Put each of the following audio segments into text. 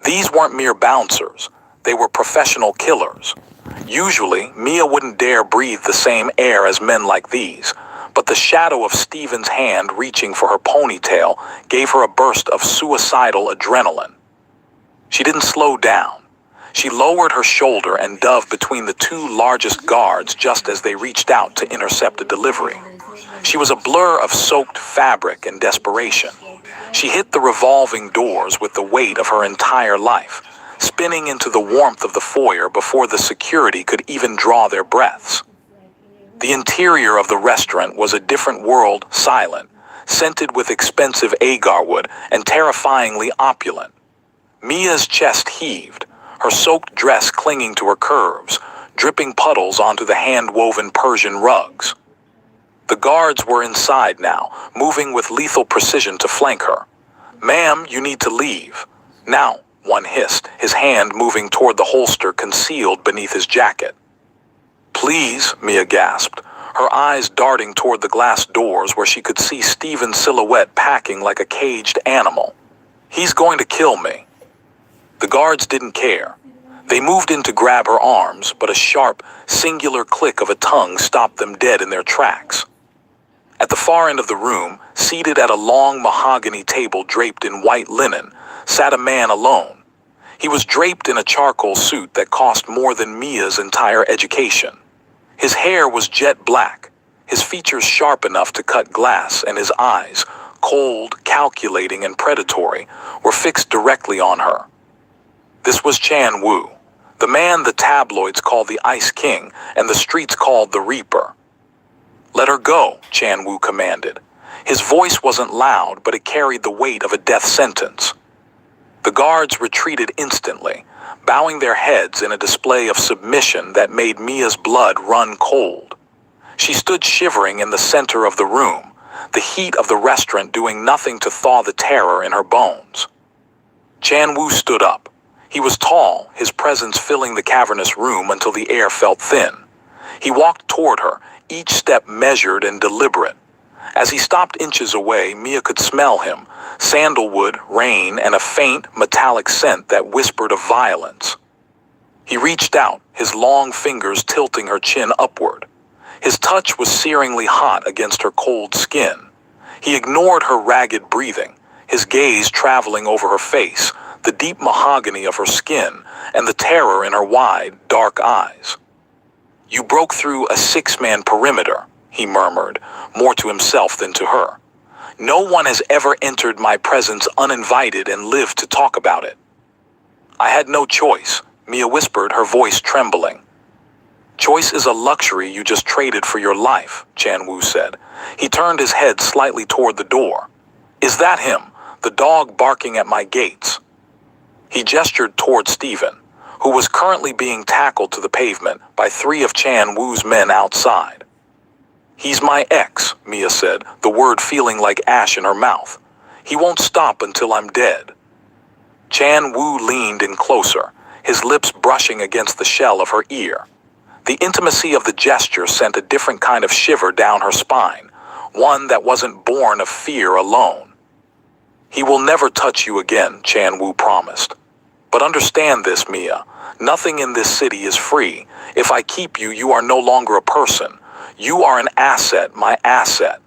These weren't mere bouncers. They were professional killers. Usually, Mia wouldn't dare breathe the same air as men like these, but the shadow of Stephen's hand reaching for her ponytail gave her a burst of suicidal adrenaline. She didn't slow down. She lowered her shoulder and dove between the two largest guards just as they reached out to intercept a delivery. She was a blur of soaked fabric and desperation. She hit the revolving doors with the weight of her entire life, spinning into the warmth of the foyer before the security could even draw their breaths. The interior of the restaurant was a different world, silent, scented with expensive agar wood and terrifyingly opulent. Mia's chest heaved, her soaked dress clinging to her curves, dripping puddles onto the hand-woven Persian rugs. The guards were inside now, moving with lethal precision to flank her. "Ma'am, you need to leave." "Now," one hissed, his hand moving toward the holster concealed beneath his jacket. "Please," Mia gasped, her eyes darting toward the glass doors where she could see Stephen's silhouette packing like a caged animal. "He's going to kill me." The guards didn't care. They moved in to grab her arms, but a sharp, singular click of a tongue stopped them dead in their tracks. At the far end of the room, seated at a long mahogany table draped in white linen, sat a man alone. He was draped in a charcoal suit that cost more than Mia's entire education. His hair was jet black, his features sharp enough to cut glass, and his eyes, cold, calculating, and predatory, were fixed directly on her. This was Chan Wu, the man the tabloids called the Ice King and the streets called the Reaper. "Let her go," Chan Wu commanded. His voice wasn't loud, but it carried the weight of a death sentence. The guards retreated instantly, bowing their heads in a display of submission that made Mia's blood run cold. She stood shivering in the center of the room, the heat of the restaurant doing nothing to thaw the terror in her bones. Chan Wu stood up. He was tall, his presence filling the cavernous room until the air felt thin. He walked toward her, each step measured and deliberate. As he stopped inches away, Mia could smell him, sandalwood, rain, and a faint, metallic scent that whispered of violence. He reached out, his long fingers tilting her chin upward. His touch was searingly hot against her cold skin. He ignored her ragged breathing, his gaze traveling over her face, the deep mahogany of her skin, and the terror in her wide, dark eyes. "You broke through a six-man perimeter," he murmured, more to himself than to her. "No one has ever entered my presence uninvited and lived to talk about it." "I had no choice," Mia whispered, her voice trembling. "Choice is a luxury you just traded for your life," Chan Wu said. He turned his head slightly toward the door. "Is that him, the dog barking at my gates?" He gestured toward Stephen, who was currently being tackled to the pavement by three of Chan Wu's men outside. "He's my ex," Mia said, the word feeling like ash in her mouth. "He won't stop until I'm dead." Chan Wu leaned in closer, his lips brushing against the shell of her ear. The intimacy of the gesture sent a different kind of shiver down her spine, one that wasn't born of fear alone. "He will never touch you again," Chan Wu promised. "But understand this, Mia. Nothing in this city is free. If I keep you, you are no longer a person. You are an asset, my asset."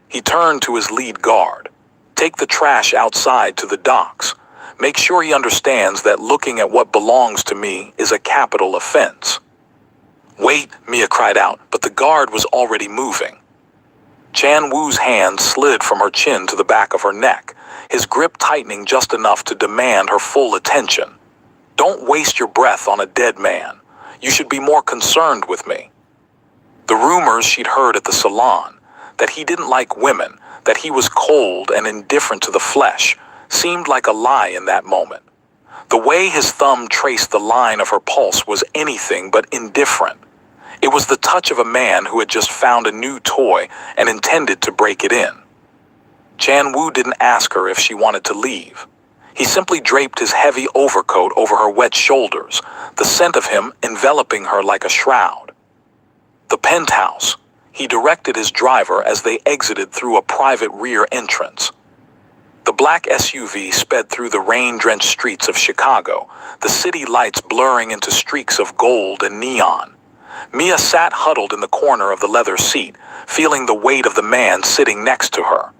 He turned to his lead guard. "Take the trash outside to the docks. Make sure he understands that looking at what belongs to me is a capital offense." "Wait," Mia cried out, but the guard was already moving. Chan Wu's hand slid from her chin to the back of her neck, his grip tightening just enough to demand her full attention. "Don't waste your breath on a dead man. You should be more concerned with me." The rumors she'd heard at the salon, that he didn't like women, that he was cold and indifferent to the flesh, seemed like a lie in that moment. The way his thumb traced the line of her pulse was anything but indifferent. It was the touch of a man who had just found a new toy and intended to break it in. Chan Wu didn't ask her if she wanted to leave. He simply draped his heavy overcoat over her wet shoulders, the scent of him enveloping her like a shroud. "The penthouse," he directed his driver as they exited through a private rear entrance. The black SUV sped through the rain-drenched streets of Chicago, the city lights blurring into streaks of gold and neon. Mia sat huddled in the corner of the leather seat, feeling the weight of the man sitting next to her.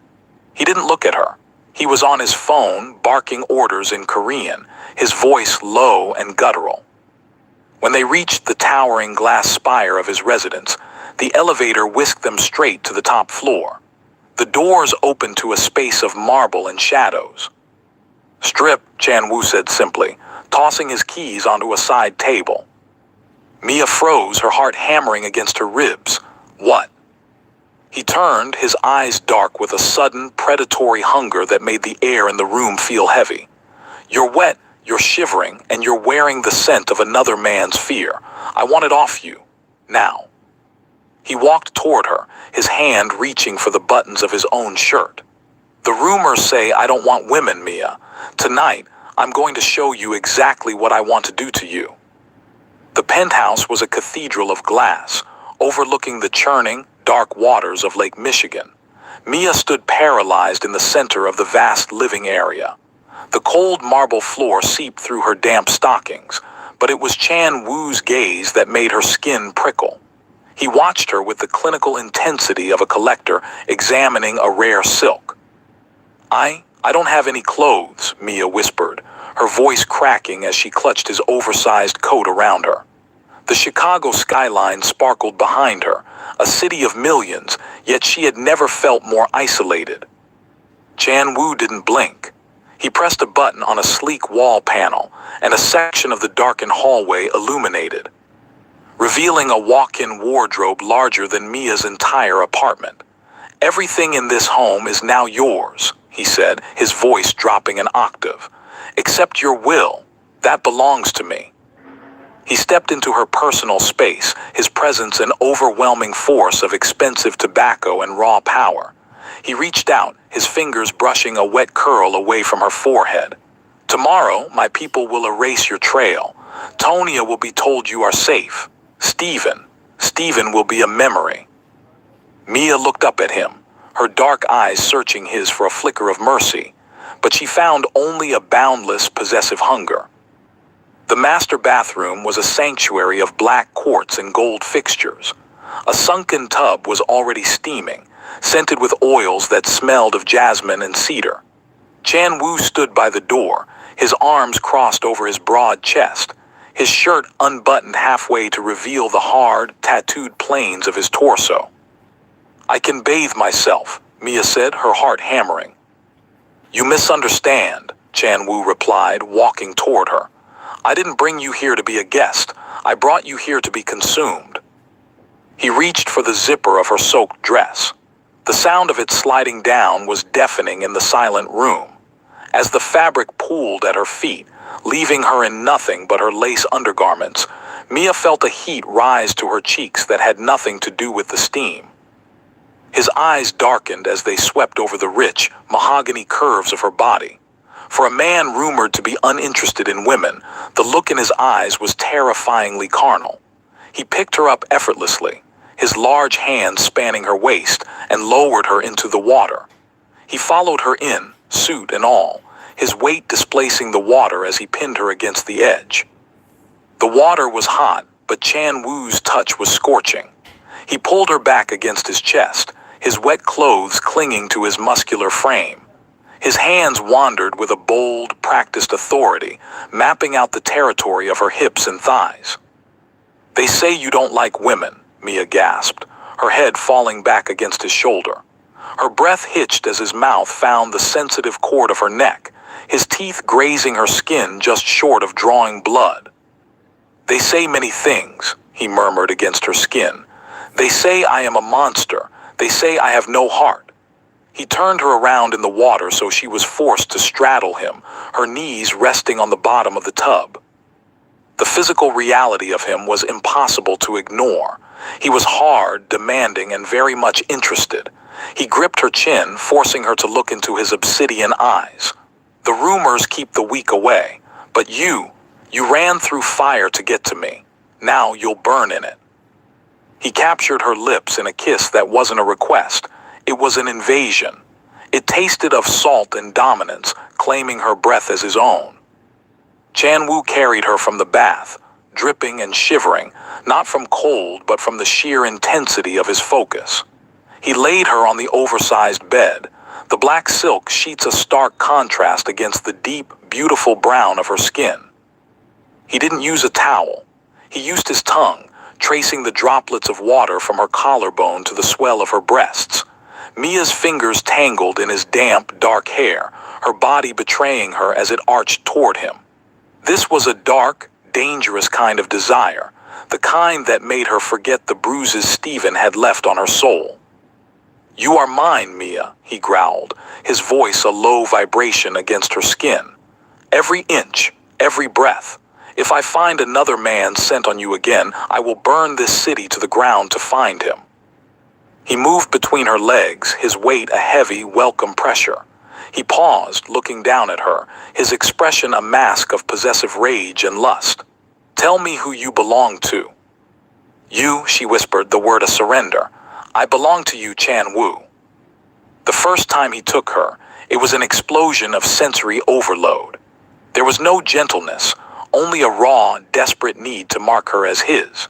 He didn't look at her. He was on his phone, barking orders in Korean, his voice low and guttural. When they reached the towering glass spire of his residence, the elevator whisked them straight to the top floor. The doors opened to a space of marble and shadows. "Strip," Chan-woo said simply, tossing his keys onto a side table. Mia froze, her heart hammering against her ribs. "What?" He turned, his eyes dark with a sudden, predatory hunger that made the air in the room feel heavy. "You're wet, you're shivering, and you're wearing the scent of another man's fear. I want it off you. Now." He walked toward her, his hand reaching for the buttons of his own shirt. "The rumors say I don't want women, Mia. Tonight, I'm going to show you exactly what I want to do to you." The penthouse was a cathedral of glass, overlooking the churning, dark waters of Lake Michigan. Mia stood paralyzed in the center of the vast living area. The cold marble floor seeped through her damp stockings, but it was Chan-woo's gaze that made her skin prickle. He watched her with the clinical intensity of a collector examining a rare silk. I don't have any clothes," Mia whispered, her voice cracking as she clutched his oversized coat around her. The Chicago skyline sparkled behind her, a city of millions, yet she had never felt more isolated. Chan-woo didn't blink. He pressed a button on a sleek wall panel, and a section of the darkened hallway illuminated, revealing a walk-in wardrobe larger than Mia's entire apartment. "Everything in this home is now yours," he said, his voice dropping an octave. "Except your will. That belongs to me." He stepped into her personal space, his presence an overwhelming force of expensive tobacco and raw power. He reached out, his fingers brushing a wet curl away from her forehead. "Tomorrow, my people will erase your trail. Tonya will be told you are safe. Stephen will be a memory." Mia looked up at him, her dark eyes searching his for a flicker of mercy, but she found only a boundless, possessive hunger. The master bathroom was a sanctuary of black quartz and gold fixtures. A sunken tub was already steaming, scented with oils that smelled of jasmine and cedar. Chan-woo stood by the door, his arms crossed over his broad chest, his shirt unbuttoned halfway to reveal the hard, tattooed planes of his torso. "I can bathe myself," Mia said, her heart hammering. "You misunderstand," Chan-woo replied, walking toward her. "I didn't bring you here to be a guest. I brought you here to be consumed." He reached for the zipper of her soaked dress. The sound of it sliding down was deafening in the silent room. As the fabric pooled at her feet, leaving her in nothing but her lace undergarments, Mia felt a heat rise to her cheeks that had nothing to do with the steam. His eyes darkened as they swept over the rich, mahogany curves of her body. For a man rumored to be uninterested in women, the look in his eyes was terrifyingly carnal. He picked her up effortlessly, his large hands spanning her waist, and lowered her into the water. He followed her in, suit and all, his weight displacing the water as he pinned her against the edge. The water was hot, but Chan-woo's touch was scorching. He pulled her back against his chest, his wet clothes clinging to his muscular frame. His hands wandered with a bold, practiced authority, mapping out the territory of her hips and thighs. "They say you don't like women," Mia gasped, her head falling back against his shoulder. Her breath hitched as his mouth found the sensitive cord of her neck, his teeth grazing her skin just short of drawing blood. "They say many things," he murmured against her skin. "They say I am a monster. They say I have no heart." He turned her around in the water so she was forced to straddle him, her knees resting on the bottom of the tub. The physical reality of him was impossible to ignore. He was hard, demanding, and very much interested. He gripped her chin, forcing her to look into his obsidian eyes. "The rumors keep the weak away, but you ran through fire to get to me. Now you'll burn in it." He captured her lips in a kiss that wasn't a request. It was an invasion. It tasted of salt and dominance, claiming her breath as his own. Chan-woo carried her from the bath, dripping and shivering, not from cold but from the sheer intensity of his focus. He laid her on the oversized bed, the black silk sheets a stark contrast against the deep, beautiful brown of her skin. He didn't use a towel. He used his tongue, tracing the droplets of water from her collarbone to the swell of her breasts. Mia's fingers tangled in his damp, dark hair, her body betraying her as it arched toward him. This was a dark, dangerous kind of desire, the kind that made her forget the bruises Steven had left on her soul. "You are mine, Mia," he growled, his voice a low vibration against her skin. "Every inch, every breath. If I find another man sent on you again, I will burn this city to the ground to find him." He moved between her legs, his weight a heavy, welcome pressure. He paused, looking down at her, his expression a mask of possessive rage and lust. "Tell me who you belong to." "You," she whispered, the word a surrender. "I belong to you, Chan-woo." The first time he took her, it was an explosion of sensory overload. There was no gentleness, only a raw, desperate need to mark her as his.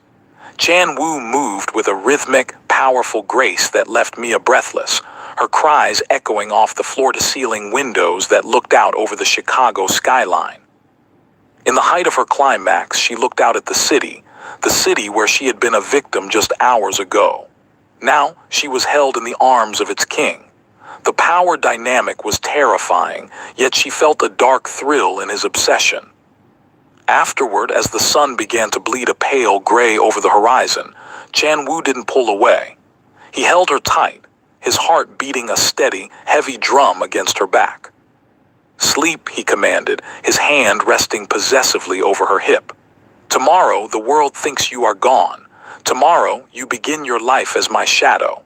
Chan-woo moved with a rhythmic, powerful grace that left Mia breathless, her cries echoing off the floor-to-ceiling windows that looked out over the Chicago skyline. In the height of her climax, she looked out at the city where she had been a victim just hours ago. Now, she was held in the arms of its king. The power dynamic was terrifying, yet she felt a dark thrill in his obsession. Afterward, as the sun began to bleed a pale gray over the horizon, Chan-woo didn't pull away. He held her tight, his heart beating a steady, heavy drum against her back. "Sleep," he commanded, his hand resting possessively over her hip. "Tomorrow, the world thinks you are gone. Tomorrow, you begin your life as my shadow."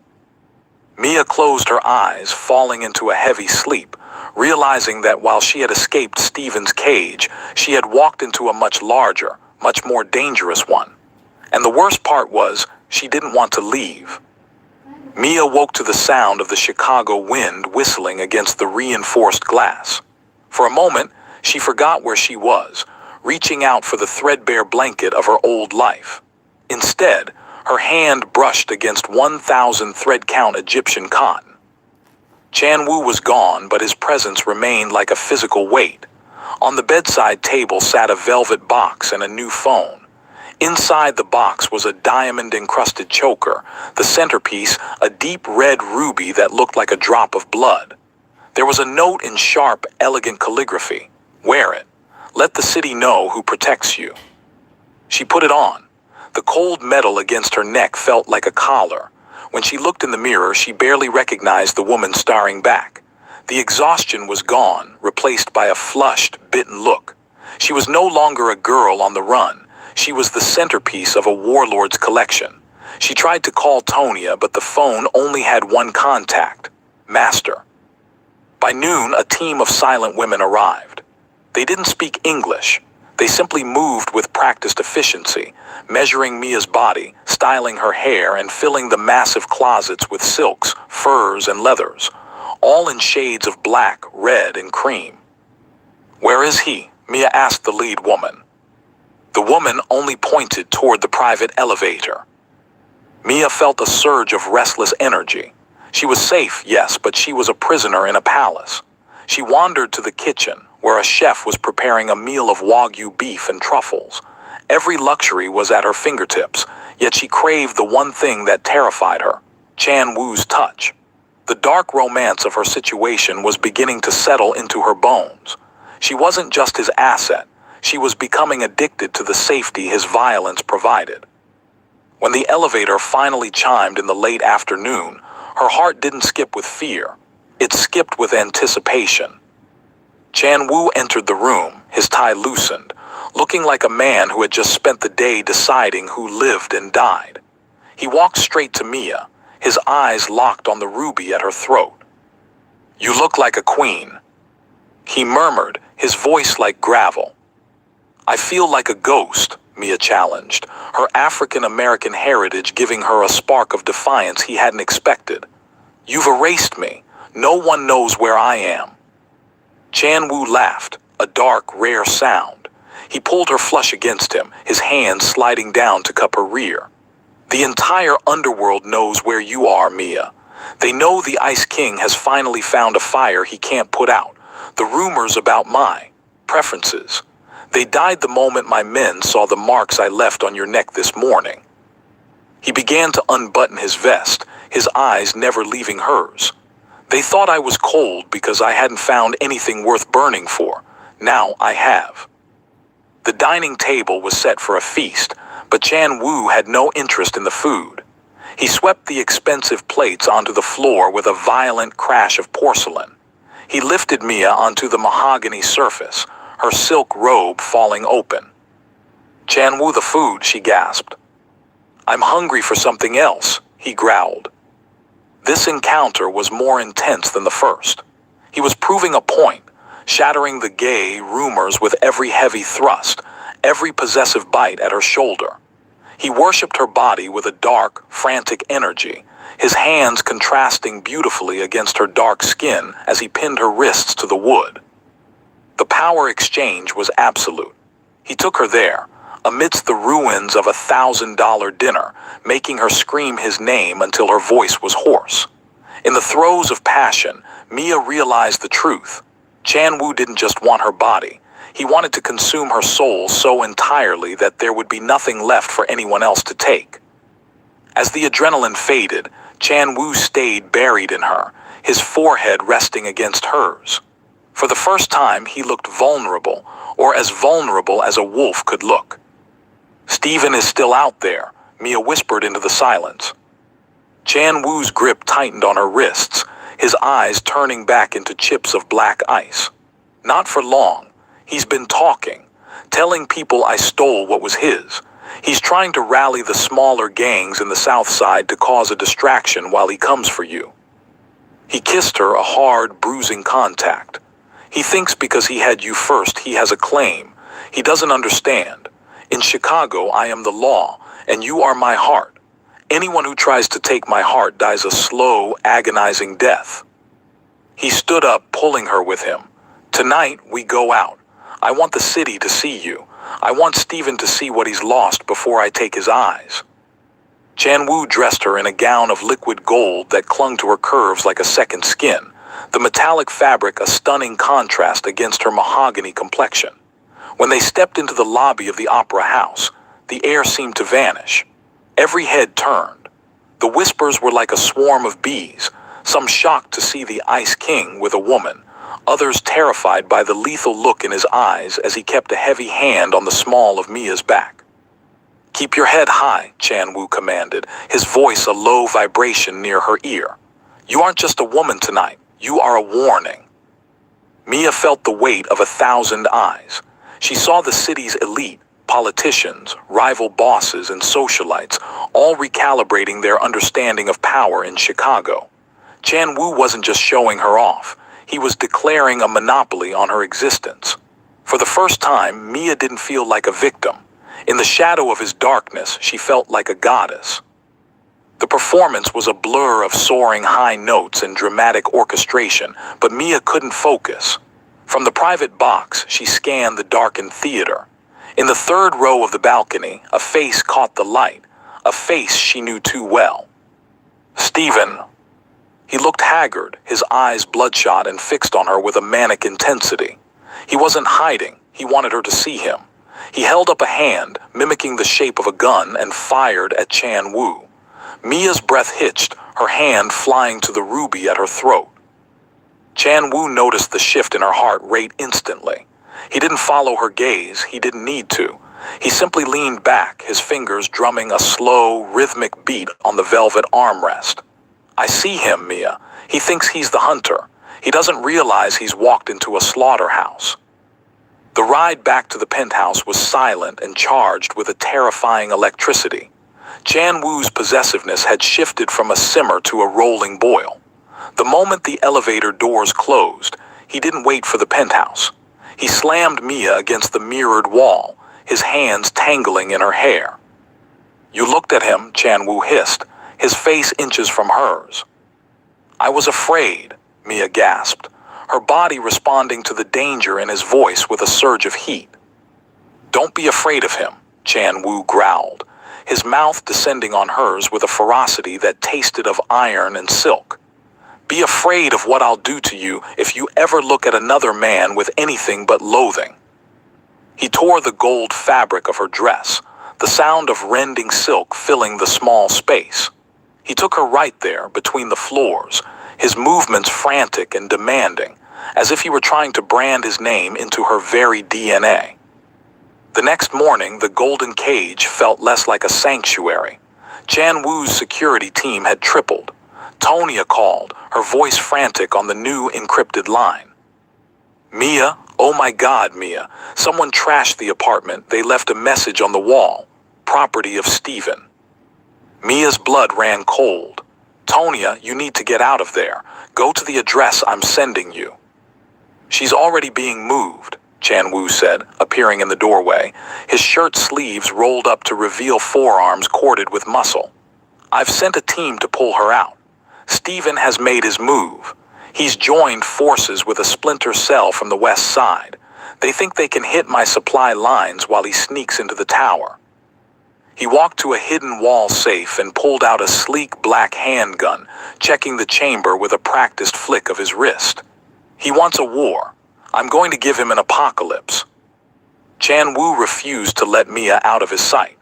Mia closed her eyes, falling into a heavy sleep, realizing that while she had escaped Steven's cage, she had walked into a much larger, much more dangerous one. And the worst part was, she didn't want to leave. Mia woke to the sound of the Chicago wind whistling against the reinforced glass. For a moment, she forgot where she was, reaching out for the threadbare blanket of her old life. Instead, her hand brushed against 1,000 thread-count Egyptian cotton. Chan-woo was gone, but his presence remained like a physical weight. On the bedside table sat a velvet box and a new phone. Inside the box was a diamond-encrusted choker, the centerpiece a deep red ruby that looked like a drop of blood. There was a note in sharp, elegant calligraphy. "Wear it. Let the city know who protects you." She put it on. The cold metal against her neck felt like a collar. When she looked in the mirror, she barely recognized the woman staring back. The exhaustion was gone, replaced by a flushed, bitten look. She was no longer a girl on the run. She was the centerpiece of a warlord's collection. She tried to call Tonya, but the phone only had one contact: Master. By noon, a team of silent women arrived. They didn't speak English. They simply moved with practiced efficiency, measuring Mia's body, styling her hair, and filling the massive closets with silks, furs, and leathers, all in shades of black, red, and cream. "Where is he?" Mia asked the lead woman. The woman only pointed toward the private elevator. Mia felt a surge of restless energy. She was safe, yes, but she was a prisoner in a palace. She wandered to the kitchen, where a chef was preparing a meal of Wagyu beef and truffles. Every luxury was at her fingertips, yet she craved the one thing that terrified her: Chan-woo's touch. The dark romance of her situation was beginning to settle into her bones. She wasn't just his asset, she was becoming addicted to the safety his violence provided. When the elevator finally chimed in the late afternoon, her heart didn't skip with fear, it skipped with anticipation. Chan-woo entered the room, his tie loosened, looking like a man who had just spent the day deciding who lived and died. He walked straight to Mia, his eyes locked on the ruby at her throat. "You look like a queen," he murmured, his voice like gravel. "I feel like a ghost," Mia challenged, her African-American heritage giving her a spark of defiance he hadn't expected. "You've erased me. No one knows where I am." Chan Wu laughed, a dark, rare sound. He pulled her flush against him, his hand sliding down to cup her rear. "The entire underworld knows where you are, Mia. They know the Ice King has finally found a fire he can't put out. The rumors about my preferences. They died the moment my men saw the marks I left on your neck this morning." He began to unbutton his vest, his eyes never leaving hers. "They thought I was cold because I hadn't found anything worth burning for. Now I have." The dining table was set for a feast, but Chan Wu had no interest in the food. He swept the expensive plates onto the floor with a violent crash of porcelain. He lifted Mia onto the mahogany surface, her silk robe falling open. "Chan Wu, the food," she gasped. "I'm hungry for something else," he growled. This encounter was more intense than the first. He was proving a point, shattering the gay rumors with every heavy thrust, every possessive bite at her shoulder. He worshipped her body with a dark, frantic energy, his hands contrasting beautifully against her dark skin as he pinned her wrists to the wood. The power exchange was absolute. He took her there, amidst the ruins of $1,000 dinner, making her scream his name until her voice was hoarse. In the throes of passion, Mia realized the truth. Chan Wu didn't just want her body. He wanted to consume her soul so entirely that there would be nothing left for anyone else to take. As the adrenaline faded, Chan Wu stayed buried in her, his forehead resting against hers. For the first time, he looked vulnerable, or as vulnerable as a wolf could look. "Steven is still out there," Mia whispered into the silence. Chan Wu's grip tightened on her wrists, his eyes turning back into chips of black ice. "Not for long. He's been talking, telling people I stole what was his. He's trying to rally the smaller gangs in the South Side to cause a distraction while he comes for you." He kissed her, a hard, bruising contact. "He thinks because he had you first, he has a claim. He doesn't understand. In Chicago, I am the law, and you are my heart. Anyone who tries to take my heart dies a slow, agonizing death." He stood up, pulling her with him. "Tonight, we go out. I want the city to see you. I want Steven to see what he's lost before I take his eyes." Chan Wu dressed her in a gown of liquid gold that clung to her curves like a second skin, the metallic fabric a stunning contrast against her mahogany complexion. When they stepped into the lobby of the Opera House, the air seemed to vanish. Every head turned. The whispers were like a swarm of bees, some shocked to see the Ice King with a woman, others terrified by the lethal look in his eyes as he kept a heavy hand on the small of Mia's back. "Keep your head high," Chan Wu commanded, his voice a low vibration near her ear. "You aren't just a woman tonight. You are a warning." Mia felt the weight of 1,000 eyes. She saw the city's elite, politicians, rival bosses, and socialites, all recalibrating their understanding of power in Chicago. Chan Wu wasn't just showing her off. He was declaring a monopoly on her existence. For the first time, Mia didn't feel like a victim. In the shadow of his darkness, she felt like a goddess. The performance was a blur of soaring high notes and dramatic orchestration, but Mia couldn't focus. From the private box, she scanned the darkened theater. In the third row of the balcony, a face caught the light, a face she knew too well. "Steven." He looked haggard, his eyes bloodshot and fixed on her with a manic intensity. He wasn't hiding, he wanted her to see him. He held up a hand, mimicking the shape of a gun, and fired at Chan Wu. Mia's breath hitched, her hand flying to the ruby at her throat. Chan Wu noticed the shift in her heart rate instantly. He didn't follow her gaze, he didn't need to. He simply leaned back, his fingers drumming a slow, rhythmic beat on the velvet armrest. "I see him, Mia. He thinks he's the hunter. He doesn't realize he's walked into a slaughterhouse." The ride back to the penthouse was silent and charged with a terrifying electricity. Chan Wu's possessiveness had shifted from a simmer to a rolling boil. The moment the elevator doors closed, he didn't wait for the penthouse. He slammed Mia against the mirrored wall, his hands tangling in her hair. "You looked at him," Chan Wu hissed, his face inches from hers. "I was afraid," Mia gasped, her body responding to the danger in his voice with a surge of heat. Don't be afraid of him, Chan Wu growled, his mouth descending on hers with a ferocity that tasted of iron and silk. Be afraid of what I'll do to you if you ever look at another man with anything but loathing. He tore the gold fabric of her dress, the sound of rending silk filling the small space. He took her right there between the floors, his movements frantic and demanding, as if he were trying to brand his name into her very DNA. The next morning, the golden cage felt less like a sanctuary. Chan Wu's security team had tripled. Tonya called, her voice frantic on the new encrypted line. Mia, oh my God, Mia. Someone trashed the apartment. They left a message on the wall. Property of Steven. Mia's blood ran cold. Tonya, you need to get out of there. Go to the address I'm sending you. She's already being moved, Chan Wu said, appearing in the doorway, his shirt sleeves rolled up to reveal forearms corded with muscle. I've sent a team to pull her out. Steven has made his move. He's joined forces with a splinter cell from the west side. They think they can hit my supply lines while he sneaks into the tower. He walked to a hidden wall safe and pulled out a sleek black handgun, checking the chamber with a practiced flick of his wrist. He wants a war. I'm going to give him an apocalypse. Chan Wu refused to let Mia out of his sight.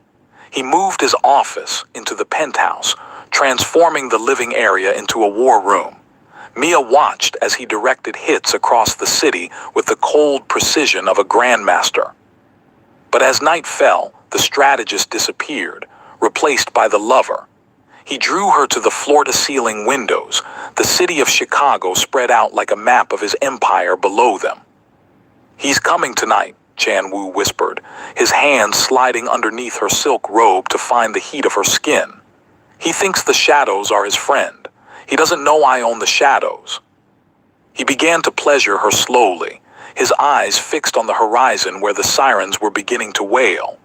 He moved his office into the penthouse, transforming the living area into a war room. Mia watched as he directed hits across the city with the cold precision of a grandmaster. But as night fell, the strategist disappeared, replaced by the lover. He drew her to the floor-to-ceiling windows, the city of Chicago spread out like a map of his empire below them. He's coming tonight, Chan Wu whispered, his hands sliding underneath her silk robe to find the heat of her skin. He thinks the shadows are his friend. He doesn't know I own the shadows. He began to pleasure her slowly, his eyes fixed on the horizon where the sirens were beginning to wail.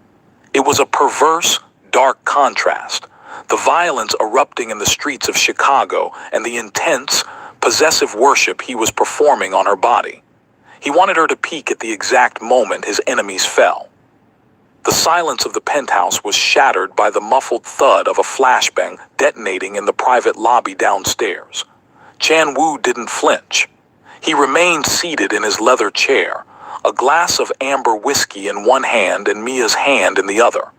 It was a perverse, dark contrast, the violence erupting in the streets of Chicago and the intense, possessive worship he was performing on her body. He wanted her to peek at the exact moment his enemies fell. The silence of the penthouse was shattered by the muffled thud of a flashbang detonating in the private lobby downstairs. Chan Wu didn't flinch. He remained seated in his leather chair, a glass of amber whiskey in one hand and Mia's hand in the other.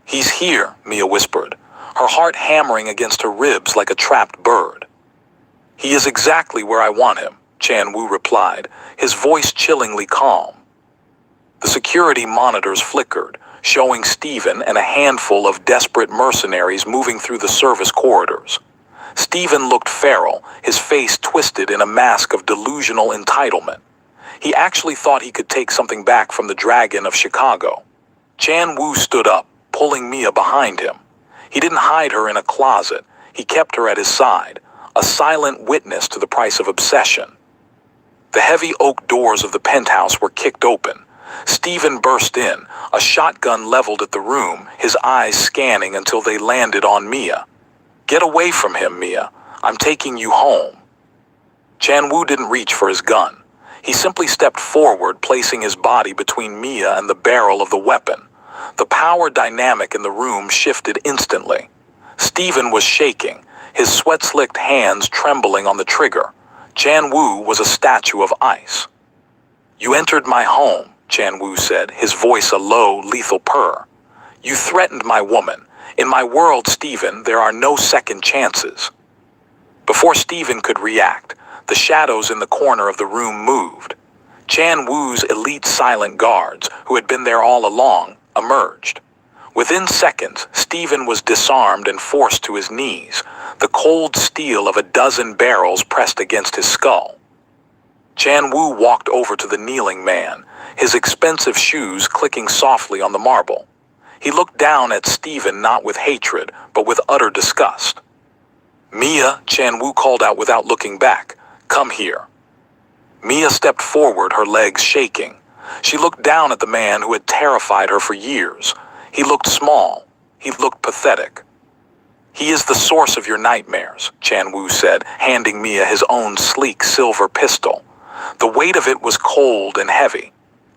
He's here, Mia whispered, her heart hammering against her ribs like a trapped bird. He is exactly where I want him, Chan Wu replied, his voice chillingly calm. The security monitors flickered, showing Steven and a handful of desperate mercenaries moving through the service corridors. Steven looked feral, his face twisted in a mask of delusional entitlement. He actually thought he could take something back from the Dragon of Chicago. Chan Wu stood up, pulling Mia behind him. He didn't hide her in a closet. He kept her at his side, a silent witness to the price of obsession. The heavy oak doors of the penthouse were kicked open. Steven burst in, a shotgun leveled at the room, his eyes scanning until they landed on Mia. Get away from him, Mia. I'm taking you home. Chan Wu didn't reach for his gun. He simply stepped forward, placing his body between Mia and the barrel of the weapon. The power dynamic in the room shifted instantly. Steven was shaking, his sweat-slicked hands trembling on the trigger. Chan Wu was a statue of ice. You entered my home, Chan Wu said, his voice a low, lethal purr. You threatened my woman. In my world, Steven, there are no second chances. Before Steven could react, the shadows in the corner of the room moved. Chan Wu's elite silent guards, who had been there all along, emerged. Within seconds, Steven was disarmed and forced to his knees, the cold steel of a dozen barrels pressed against his skull. Chan Wu walked over to the kneeling man, his expensive shoes clicking softly on the marble. He looked down at Steven not with hatred, but with utter disgust. Mia, Chan Wu called out without looking back. Come here. Mia stepped forward, her legs shaking. She looked down at the man who had terrified her for years. He looked small. He looked pathetic. He is the source of your nightmares, Chan Wu said, handing Mia his own sleek silver pistol. The weight of it was cold and heavy.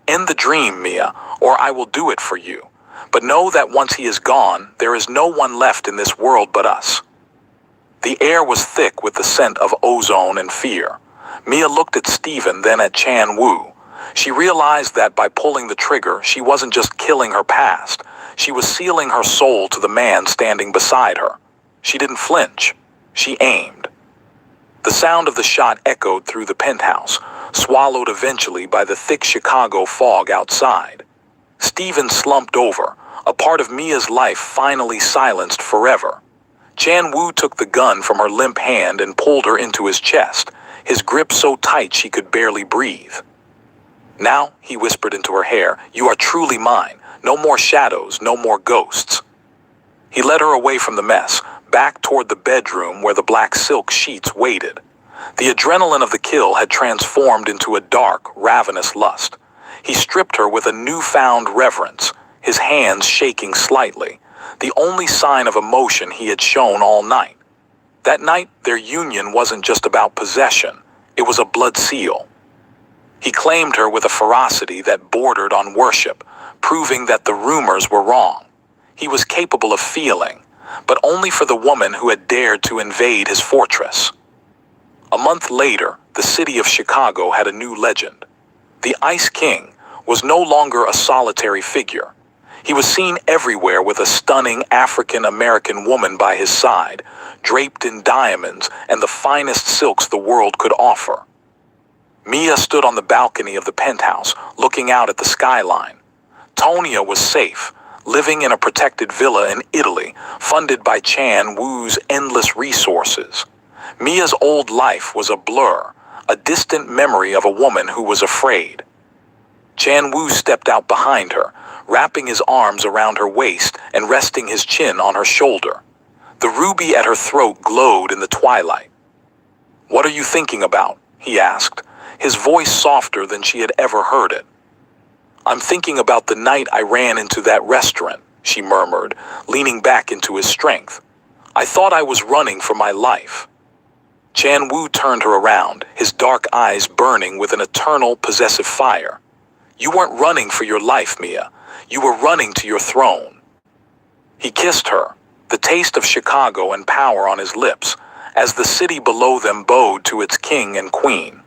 End the dream, Mia, or I will do it for you. But know that once he is gone, there is no one left in this world but us. The air was thick with the scent of ozone and fear. Mia looked at Stephen, then at Chan Wu. She realized that by pulling the trigger, she wasn't just killing her past. She was sealing her soul to the man standing beside her. She didn't flinch. She aimed. The sound of the shot echoed through the penthouse, swallowed eventually by the thick Chicago fog outside. Stephen slumped over, a part of Mia's life finally silenced forever. Chan Wu took the gun from her limp hand and pulled her into his chest, his grip so tight she could barely breathe. Now, he whispered into her hair, you are truly mine. No more shadows, no more ghosts. He led her away from the mess, back toward the bedroom where the black silk sheets waited. The adrenaline of the kill had transformed into a dark, ravenous lust. He stripped her with a newfound reverence, his hands shaking slightly, the only sign of emotion he had shown all night. That night, their union wasn't just about possession, it was a blood seal. He claimed her with a ferocity that bordered on worship, proving that the rumors were wrong. He was capable of feeling, but only for the woman who had dared to invade his fortress. A month later, the city of Chicago had a new legend. The Ice King was no longer a solitary figure. He was seen everywhere with a stunning African-American woman by his side, draped in diamonds and the finest silks the world could offer. Mia stood on the balcony of the penthouse, looking out at the skyline. Tonia was safe, living in a protected villa in Italy, funded by Chan Wu's endless resources. Mia's old life was a blur, a distant memory of a woman who was afraid. Chan Wu stepped out behind her, wrapping his arms around her waist and resting his chin on her shoulder. The ruby at her throat glowed in the twilight. "What are you thinking about?" he asked, his voice softer than she had ever heard it. "I'm thinking about the night I ran into that restaurant," she murmured, leaning back into his strength. "I thought I was running for my life." Chan Wu turned her around, his dark eyes burning with an eternal possessive fire. "You weren't running for your life, Mia. You were running to your throne." He kissed her, the taste of Chicago and power on his lips, as the city below them bowed to its king and queen.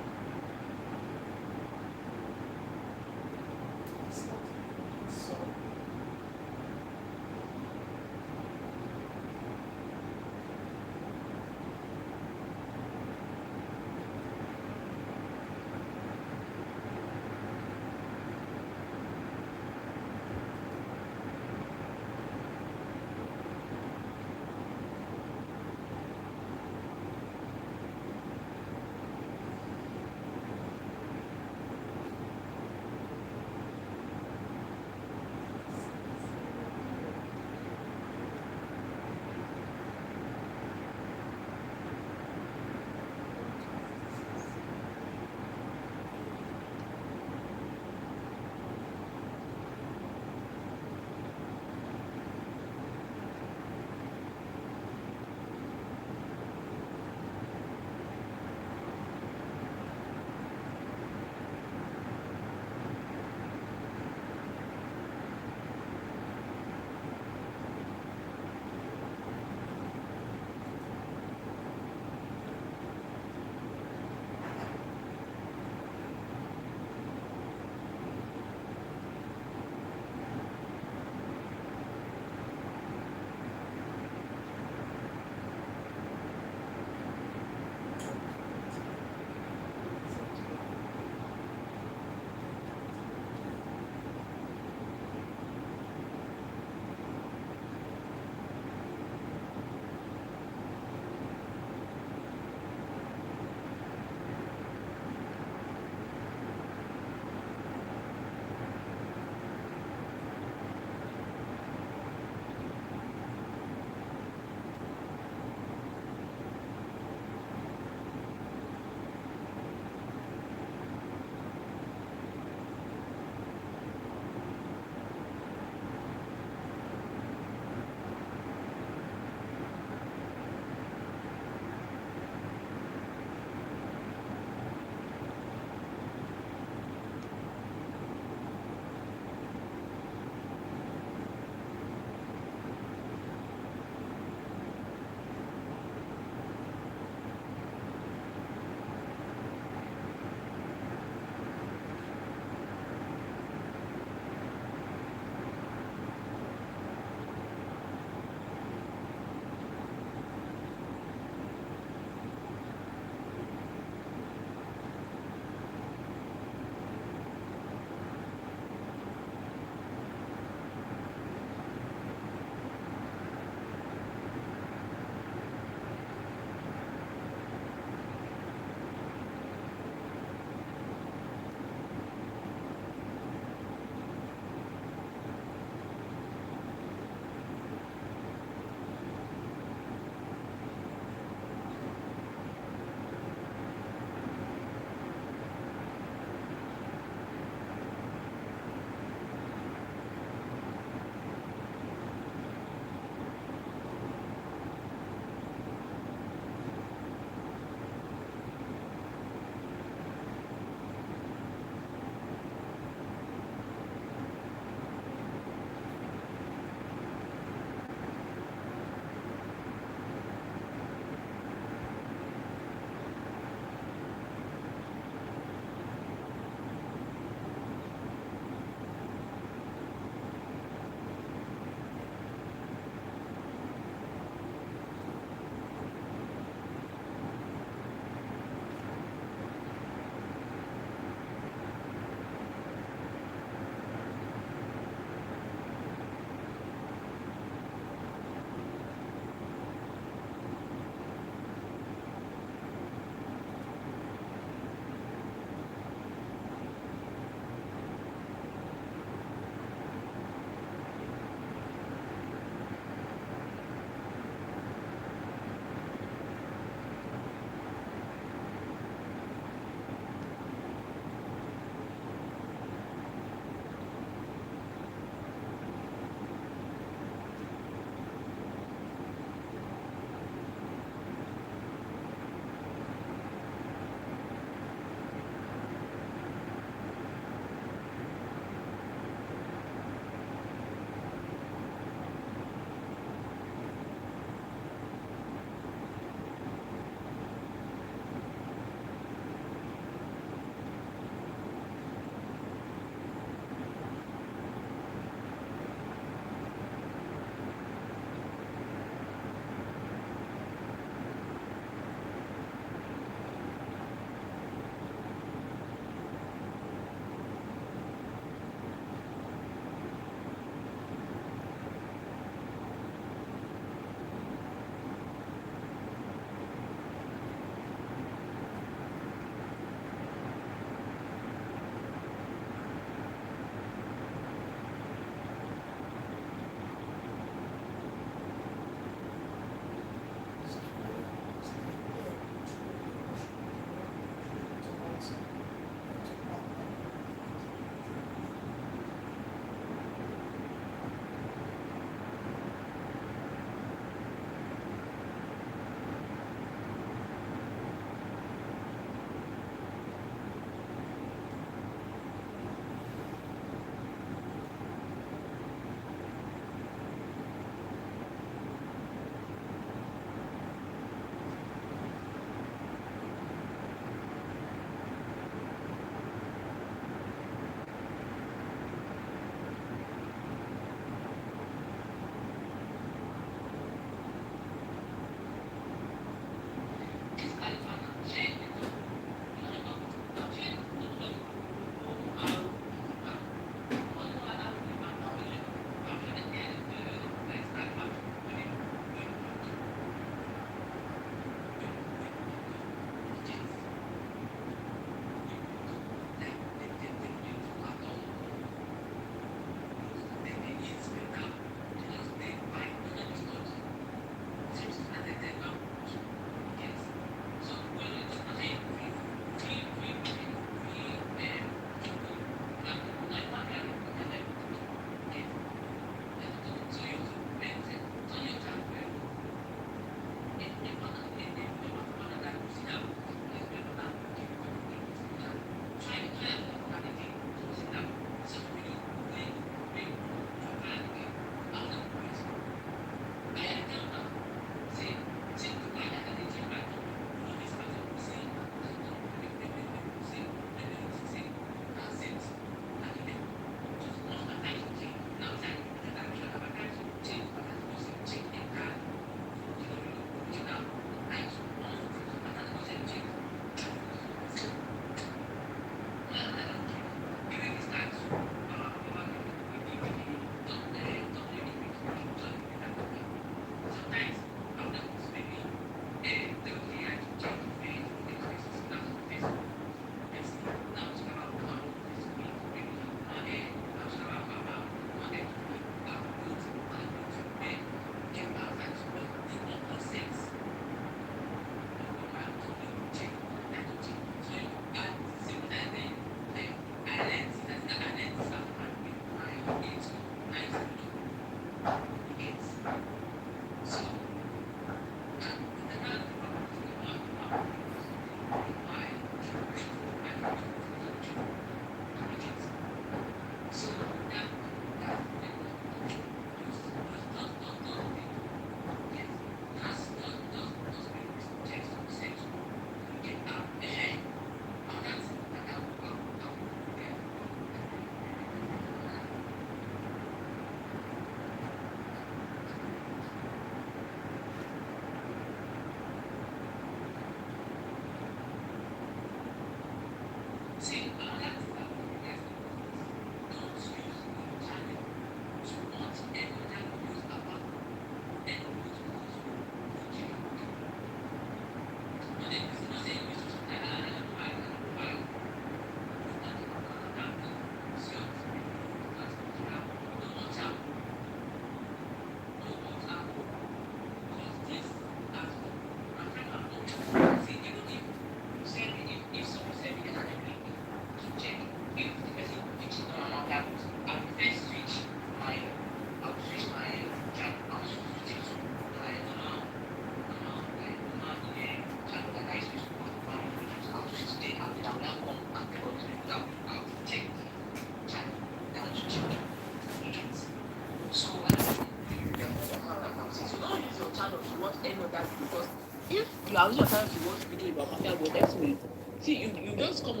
of that because if you are using your channel to watch video about Mafia Queen, definitely. See, you just come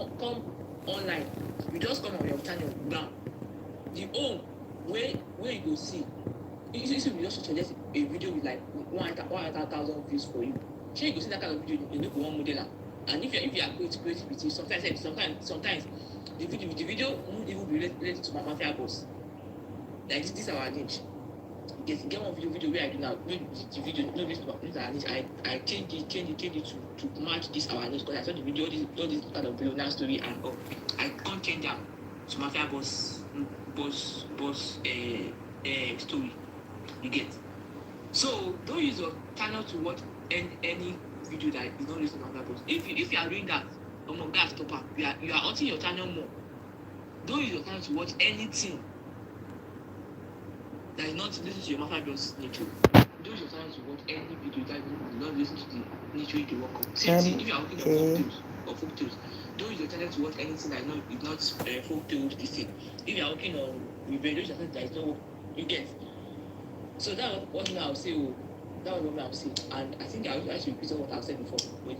online, you just come on your channel now. The own where you go see. You just suggest a video with like 100,000 views for you. Sure, you go see that kind of video, you look one model. And if you are creativity, sometimes the video won't even be related to my Mafia boss. Like this our niche. Get one video where I do now. The video no this our niche. I change it to match this our niche because I saw the video all this kind of video now story and all. I can't change them to Mafia boss story. You get. So don't use your channel to watch any video that is not related to Mafia boss. If you are doing that, that's stop up. You are hurting your channel more. Don't use your channel to watch anything that is not listening to your Mafia boss nature. Don't use your channel to watch any video that is not listening to the nature you work on. Same thing if you are working on folk tales. Don't use your channel to watch anything that is not folk tales this thing. If you are working on revenge, don't use your channel that is not you get. So that was what I'll say. That was what I'll say. And I think I should repeat what I've said before. But